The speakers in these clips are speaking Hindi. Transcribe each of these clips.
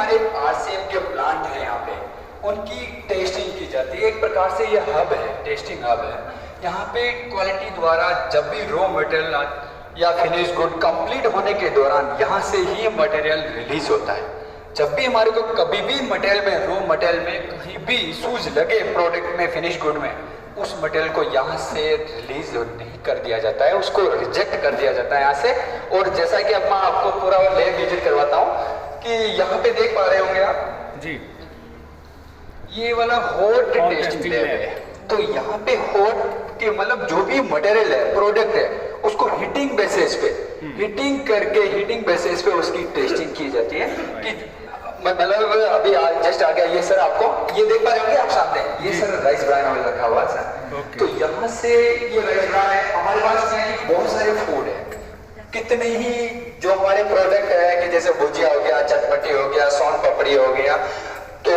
हमारे आरसीएम के प्लांट हैं यहाँ पे, उनकी टेस्टिंग की जाती है। एक प्रकार से ये हब है, टेस्टिंग हब है। यहाँ पे क्वालिटी द्वारा जब भी रॉ मटेरियल या फिनिश गुड कंप्लीट होने के दौरान यहाँ से ही मटेरियल रिलीज होता है। जब भी हमारे को कभी भी मटेरियल में, रॉ मटेरियल में कहीं भी इशूज लगे प्रोडक्ट में, फिनिश गुड में, उस मटेरियल को यहाँ से रिलीज नहीं कर दिया जाता है, उसको रिजेक्ट कर दिया जाता है यहाँ से। और जैसा कि अब मैं आपको पूरा लैब विजिट करवाता हूँ कि यहाँ पे देख पा रहे होंगे आप जी, ये वाला हॉट टेस्टिंग लैब है। तो यहाँ पे हॉट के मतलब जो भी मटेरियल है, प्रोडक्ट है, उसको हीटिंग बेसिस पे, हीटिंग करके हीटिंग बेसिस पे उसकी टेस्टिंग की जाती है। कि मतलब अभी जस्ट आ गया ये सर, आपको ये देख पा रहे होंगे आप सामने, ये सर राइस ब्रान ऑयल रखा हुआ है सर। तो यहाँ से ये राइस ब्रान है, हमारे पास यहाँ बहुत सारे फूड है, कितने ही जो हमारे प्रोडक्ट है कि जैसे भुजिया हो गया, चटपटी हो गया, सोन पापड़ी हो गया। तो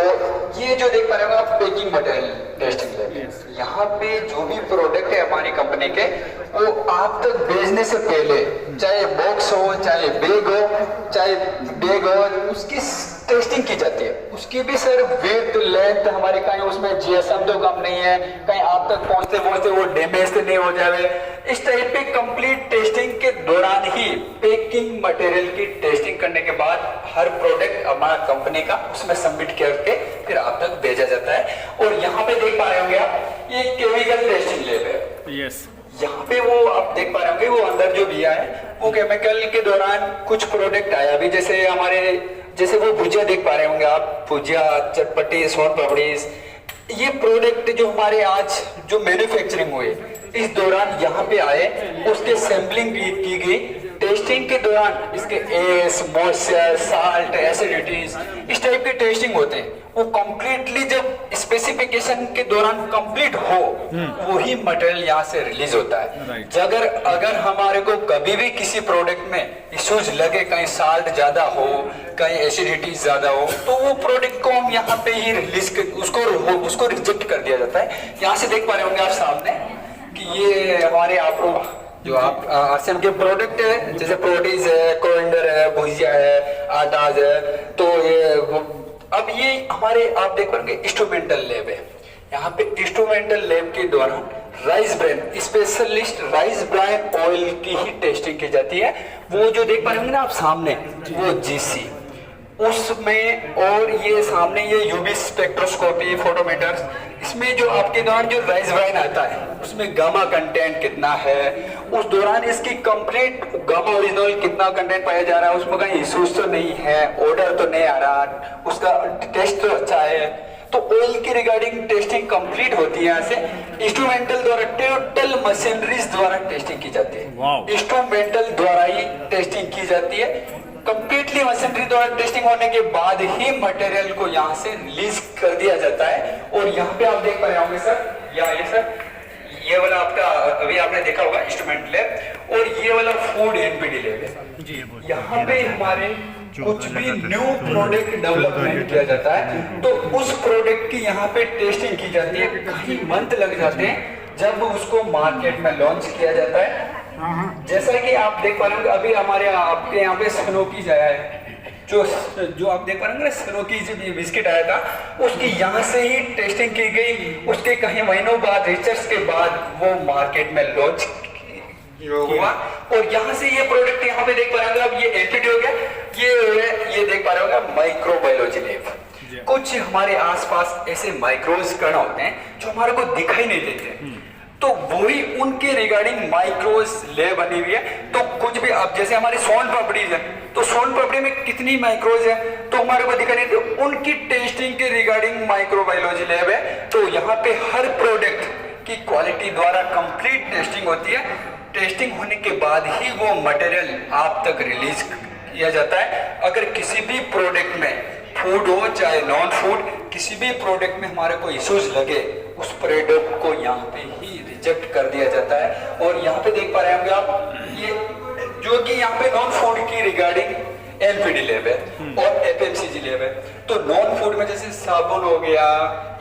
ये जो देख पा रहे होंगे आप पेकिंग मटेरियल टेस्टिंग लैब, यहाँ पे जो भी प्रोडक्ट है हमारी कंपनी के, वो आप तक भेजने से पहले, चाहे बॉक्स हो, चाहे बैग हो, चाहे बैग हो, उसकी टेस्टिंग की जाती है। उसकी भी सर विड्थ, लेंथ हमारे कहीं उसमें जीएसएम तो कम नहीं है, कहीं आप तक पहुंचते पहुंचते वो डैमेज तो नहीं हो जाए। इस टाइप पे कंप्लीट टेस्टिंग के दौरान ही पेकिंग मटेरियल की टेस्टिंग करने के बाद हर प्रोडक्ट हमारा कंपनी का उसमें सबमिट करके फिर आप तक भेजा जाता है। और यहाँ पे देख पा रहे होंगे आप, ये केमिकल टेस्टिंग लैब है। यस, यहाँ पे वो आप देख पा रहे होंगे, वो अंदर जो दिया है वो केमिकल के दौरान कुछ प्रोडक्ट आया अभी, जैसे वो भुजिया देख पा रहे होंगे आप, भुजिया, चटपटी, सोन पापड़ी, ये प्रोडक्ट जो हमारे आज जो मैन्युफैक्चरिंग हुए इस दौरान यहाँ पे आए, उसके सैम्पलिंग की गई। टेस्टिंग के दौरान इसके एस, मॉइस्चर, साल्ट, एसिडिटीज, इस टाइप के टेस्टिंग होते हैं। वो कंप्लीटली जब स्पेसिफिकेशन के दौरान कंप्लीट हो, वही मटेरियल यहाँ से रिलीज होता है। अगर हमारे को कभी भी किसी प्रोडक्ट में इश्यूज लगे, कहीं साल्ट ज्यादा हो, कहीं एसिडिटी ज्यादा हो, तो वो प्रोडक्ट को हम यहाँ पे ही रिलीज उसको रिजेक्ट कर दिया जाता है। यहाँ से देख पा रहे होंगे आप सामने कि ये हमारे जो आप आरसीएम के प्रोडक्ट है, जैसे प्रोटीज है, कोरिएंडर है, भुजिया है, आटाज है। तो ये अब ये हमारे आप देख पाएंगे इंस्ट्रूमेंटल लैब है। यहाँ पे इंस्ट्रूमेंटल लैब के दौरान rice bran, specialist rice bran oil की ही टेस्टिंग की जाती है। वो जो देख पा रहे होंगे ना आप सामने, वो जीसी उसमें, और ये सामने ये यूवी स्पेक्ट्रोस्कोपी, फोटोमीटर्स, इसमें जो आपके दौरान जो राइस ब्राइन आता है उसमें गामा कंटेंट कितना है, उस दौरान इसकी कंप्लीट गामा ओरिजिनल कितना कंटेंट पाया जा रहा है, उसमें कहीं इश्यूज तो नहीं है, ऑर्डर तो नहीं आ रहा, उसका टेस्ट तो अच्छा है। तो ऑयल की रिगार्डिंग टेस्टिंग कंप्लीट होती है यहाँ से। इंस्ट्रूमेंटल द्वारा, टोटल मशीनरीज द्वारा टेस्टिंग की जाती है। इंस्ट्रूमेंटल द्वारा ही टेस्टिंग की जाती है। कंप्लीटली मशीनरी द्वारा टेस्टिंग होने के बाद ही मटेरियल को यहाँ से रिलीज कर दिया जाता है। और यहाँ पे आप देख पा रहे होंगे सर, ये सर, ये वाला आपका अभी आपने देखा होगा इंस्ट्रूमेंट लैब, और ये वाला फूड एनपीडी लैब है। यहाँ पे हमारे कुछ भी न्यू प्रोडक्ट डेवलपमेंट किया जाता है, तो उस प्रोडक्ट की यहाँ पे टेस्टिंग की जाती है। कई मंथ लग जाते हैं जब उसको मार्केट में लॉन्च किया जाता है। जैसा कि आप देख पा रहे होंगे, अभी हमारे आपके यहाँ पे स्नोकीज आया है, जो आप देख पा रहे होंगे स्नोकीज बिस्किट आया था, उसकी यहाँ से ही टेस्टिंग की गई। उसके कहीं महीनों बाद, रिसर्च के बाद वो मार्केट में लॉन्च हुआ। और यहाँ से ये प्रोडक्ट यहाँ पे देख पा रहे होंगे, अब ये एलटीडी हो गया, ये देख पा रहे होंगे माइक्रोबायोलॉजी लैब। कुछ हमारे आसपास ऐसे माइक्रोज कण होते हैं जो हमारे को दिखाई नहीं देते, तो वही उनके रिगार्डिंग माइक्रोज लैब बनी हुई है। तो कुछ भी अब जैसे हमारी सोन पापड़ी है, तो सोन पापड़ी में कितनी माइक्रोज है तो हमारे को दिखाई नहीं देते, उनकी टेस्टिंग के रिगार्डिंग माइक्रोबायोलॉजी लैब है। तो यहाँ पे हर प्रोडक्ट की क्वालिटी द्वारा कंप्लीट टेस्टिंग होती है। टेस्टिंग होने के बाद ही वो मटेरियल आप तक रिलीज किया जाता है। अगर किसी भी प्रोडक्ट में, फूड हो चाहे नॉन फूड, किसी भी प्रोडक्ट में हमारे को इश्यूज लगे, उस प्रोडक्ट को यहाँ पे ही रिजेक्ट कर दिया जाता है। और यहाँ पे देख पा रहे होंगे आप, ये जो कि यहाँ पे नॉन फूड की रिगार्डिंग एनपीडी लैब है और एफएमसीजी लैब है। तो नॉन फूड में जैसे साबुन हो गया,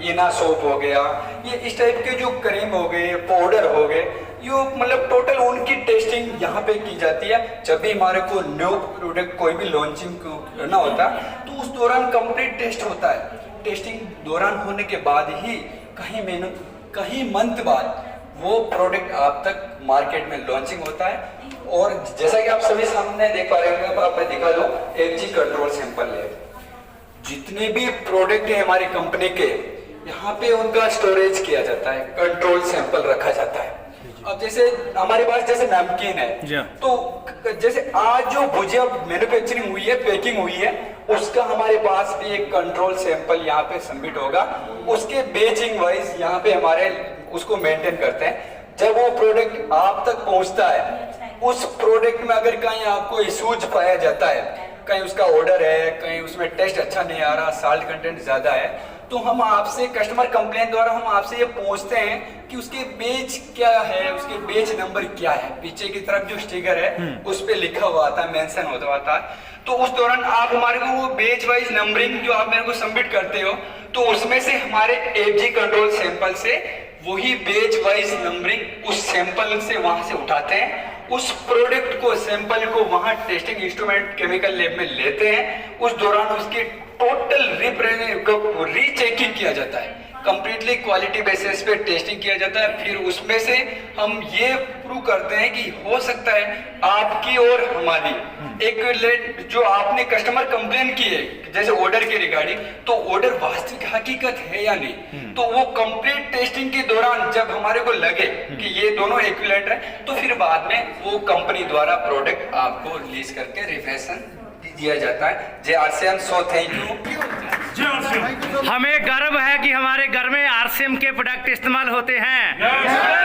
इना सोप हो गया, ये इस टाइप के जो क्रीम हो गए, पाउडर हो गए, ये मतलब टोटल उनकी टेस्टिंग यहाँ पे की जाती है। जब भी हमारे को न्यू प्रोडक्ट कोई भी लॉन्चिंग करना होता है तो उस दौरान कंप्लीट टेस्ट होता है। टेस्टिंग दौरान होने के बाद ही कहीं मंथ बाद वो प्रोडक्ट आप तक मार्केट में लॉन्चिंग होता है। और जैसा कि आप सभी सामने देख पा रहे होंगे, आप दिखा दो एफजी कंट्रोल सैंपल लैब। जितने भी प्रोडक्ट है हमारी कंपनी के, यहाँ पे उनका स्टोरेज किया जाता है, कंट्रोल सैंपल रखा जाता है। अब जैसे हमारे पास जैसे नमकीन है, तो जैसे आज जो भुजिया मैन्युफैक्चरिंग हुई है, पैकिंग हुई है, उसका हमारे पास भी एक कंट्रोल सैंपल यहाँ पे सबमिट होगा। उसके बेचिंग वाइज यहाँ पे हमारे उसको मेंटेन करते हैं। जब वो प्रोडक्ट आप तक पहुंचता है, उस प्रोडक्ट में अगर कहीं आपको इशूज पाया जाता है, कहीं उसका ऑर्डर है, कहीं उसमें टेस्ट अच्छा नहीं आ रहा, साल्ट कंटेंट ज्यादा है, तो हम आपसे कस्टमर कंप्लेंट द्वारा हम आपसे ये पूछते हैं कि उसके बेच क्या है, उसके बेच नंबर क्या है। पीछे की तरफ जो स्टिकर है उस पे लिखा हुआ था, मेंशन होता है। तो उस दौरान आप हमारे को वो बेच वाइज नंबरिंग जो आप मेरे को सबमिट करते हो, तो उसमें से हमारे एफजी कंट्रोल सैंपल से वही बेच वाइज नंबरिंग उस सैंपल से वहां से उठाते हैं। उस प्रोडक्ट को, सैंपल को वहां टेस्टिंग इंस्ट्रूमेंट केमिकल लैब में लेते हैं। उस दौरान उसकी टोटल रीचेकिंग किया जाता है, कंप्लीटली क्वालिटी बेसिस पे टेस्टिंग किया जाता है। फिर उसमें से हम ये प्रूव करते हैं कि हो सकता है आपकी और हमारी एक जो आपने कस्टमर कंप्लेन की है जैसे ऑर्डर के रिगार्डिंग, तो ऑर्डर वास्तविक हकीकत है या नहीं। तो वो कंप्लीट टेस्टिंग के दौरान जब हमारे को लगे कि ये दोनों इक्विवेलेंट है, तो फिर बाद में वो कंपनी द्वारा प्रोडक्ट आपको रिलीज करके रिफरेंस दिया जाता है। जय आरसीएम, सो थैंक यू। हमें गर्व है कि हमारे घर में आरसीएम के प्रोडक्ट इस्तेमाल होते हैं।